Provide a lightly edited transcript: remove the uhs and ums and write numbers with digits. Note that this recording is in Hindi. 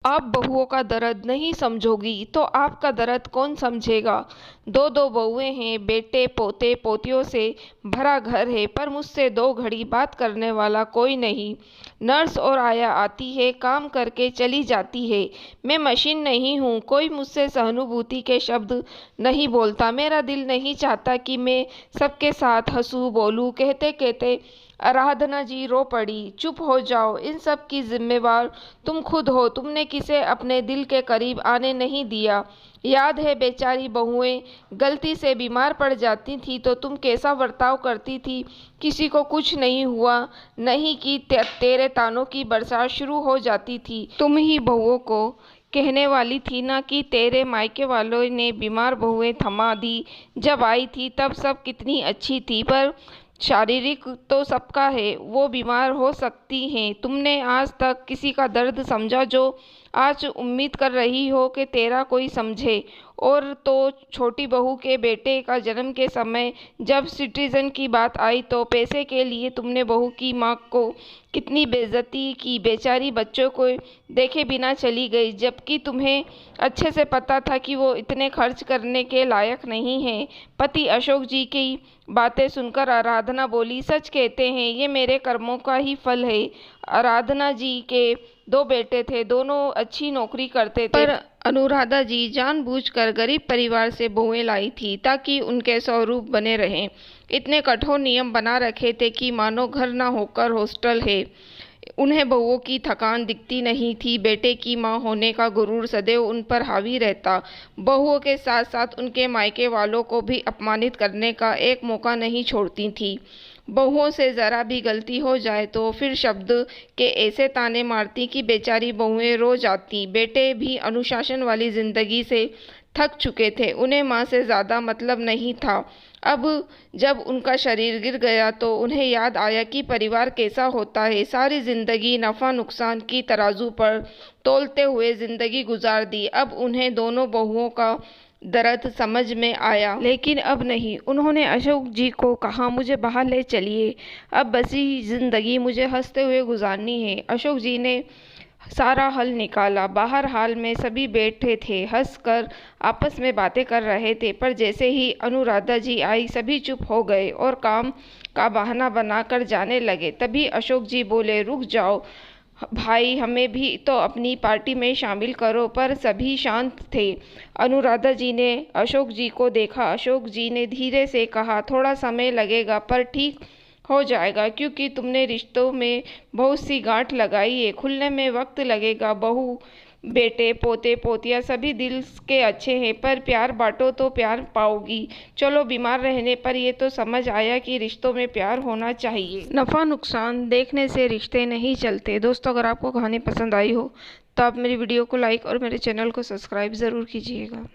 आप बहुओं का दर्द नहीं समझोगी तो आपका दर्द कौन समझेगा। दो दो बहुएं हैं, बेटे पोते पोतियों से भरा घर है, पर मुझसे 2 घड़ी बात करने वाला कोई नहीं। नर्स और आया आती है, काम करके चली जाती है। मैं मशीन नहीं हूँ, कोई मुझसे सहानुभूति के शब्द नहीं बोलता। मेरा दिल नहीं चाहता कि मैं सबके साथ हंसूं बोलूं। कहते कहते आराधना जी रो पड़ी। चुप हो जाओ, इन सब की जिम्मेवार तुम खुद हो। तुमने किसे अपने दिल के करीब आने नहीं दिया। याद है बेचारी बहुएं गलती से बीमार पड़ जाती थी तो तुम कैसा बर्ताव करती थी। किसी को कुछ नहीं हुआ, नहीं कि तेरे तानों की बरसात शुरू हो जाती थी। तुम ही बहुओं को कहने वाली थी ना कि तेरे मायके वालों ने बीमार बहुएं थमा दी। जब आई थी तब सब कितनी अच्छी थी, पर शारीरिक तो सबका है, वो बीमार हो सकती हैं। तुमने आज तक किसी का दर्द समझा जो आज उम्मीद कर रही हो कि तेरा कोई समझे। और तो छोटी बहू के बेटे का जन्म के समय जब सिटीजन की बात आई तो पैसे के लिए तुमने बहू की माँ को कितनी बेइज्जती की। बेचारी बच्चों को देखे बिना चली गई, जबकि तुम्हें अच्छे से पता था कि वो इतने खर्च करने के लायक नहीं है। पति अशोक जी की बातें सुनकर आराधना बोली, सच कहते हैं, ये मेरे कर्मों का ही फल है। आराधना जी के 2 बेटे थे, दोनों अच्छी नौकरी करते थे, पर अनुराधा जी जानबूझकर गरीब परिवार से बहुएं लाई थी ताकि उनके स्वरूप बने रहें। इतने कठोर नियम बना रखे थे कि मानो घर न होकर हॉस्टल है। उन्हें बहुओं की थकान दिखती नहीं थी। बेटे की माँ होने का गुरूर सदैव उन पर हावी रहता। बहुओं के साथ साथ उनके मायके वालों को भी अपमानित करने का एक मौका नहीं छोड़ती थी। बहुओं से ज़रा भी गलती हो जाए तो फिर शब्द के ऐसे ताने मारती कि बेचारी बहुएं रो जाती। बेटे भी अनुशासन वाली जिंदगी से थक चुके थे, उन्हें माँ से ज़्यादा मतलब नहीं था। अब जब उनका शरीर गिर गया तो उन्हें याद आया कि परिवार कैसा होता है। सारी जिंदगी नफ़ा नुकसान की तराजू पर तोलते हुए जिंदगी गुजार दी। अब उन्हें दोनों बहुओं का दर्द समझ में आया, लेकिन अब नहीं। उन्होंने अशोक जी को कहा, मुझे बाहर ले चलिए, अब बसी जिंदगी मुझे हंसते हुए गुजारनी है। अशोक जी ने सारा हल निकाला। बाहर हाल में सभी बैठे थे, हंसकर आपस में बातें कर रहे थे, पर जैसे ही अनुराधा जी आई सभी चुप हो गए और काम का बहाना बनाकर जाने लगे। तभी अशोक जी बोले, रुक जाओ भाई, हमें भी तो अपनी पार्टी में शामिल करो। पर सभी शांत थे। अनुराधा जी ने अशोक जी को देखा। अशोक जी ने धीरे से कहा, थोड़ा समय लगेगा पर ठीक हो जाएगा, क्योंकि तुमने रिश्तों में बहुत सी गांठ लगाई है, खुलने में वक्त लगेगा। बहू बेटे पोते पोतियाँ सभी दिल के अच्छे हैं, पर प्यार बांटो तो प्यार पाओगी। चलो, बीमार रहने पर ये तो समझ आया कि रिश्तों में प्यार होना चाहिए, नफ़ा नुकसान देखने से रिश्ते नहीं चलते। दोस्तों, अगर आपको कहानी पसंद आई हो तो आप मेरी वीडियो को लाइक और मेरे चैनल को सब्सक्राइब ज़रूर कीजिएगा।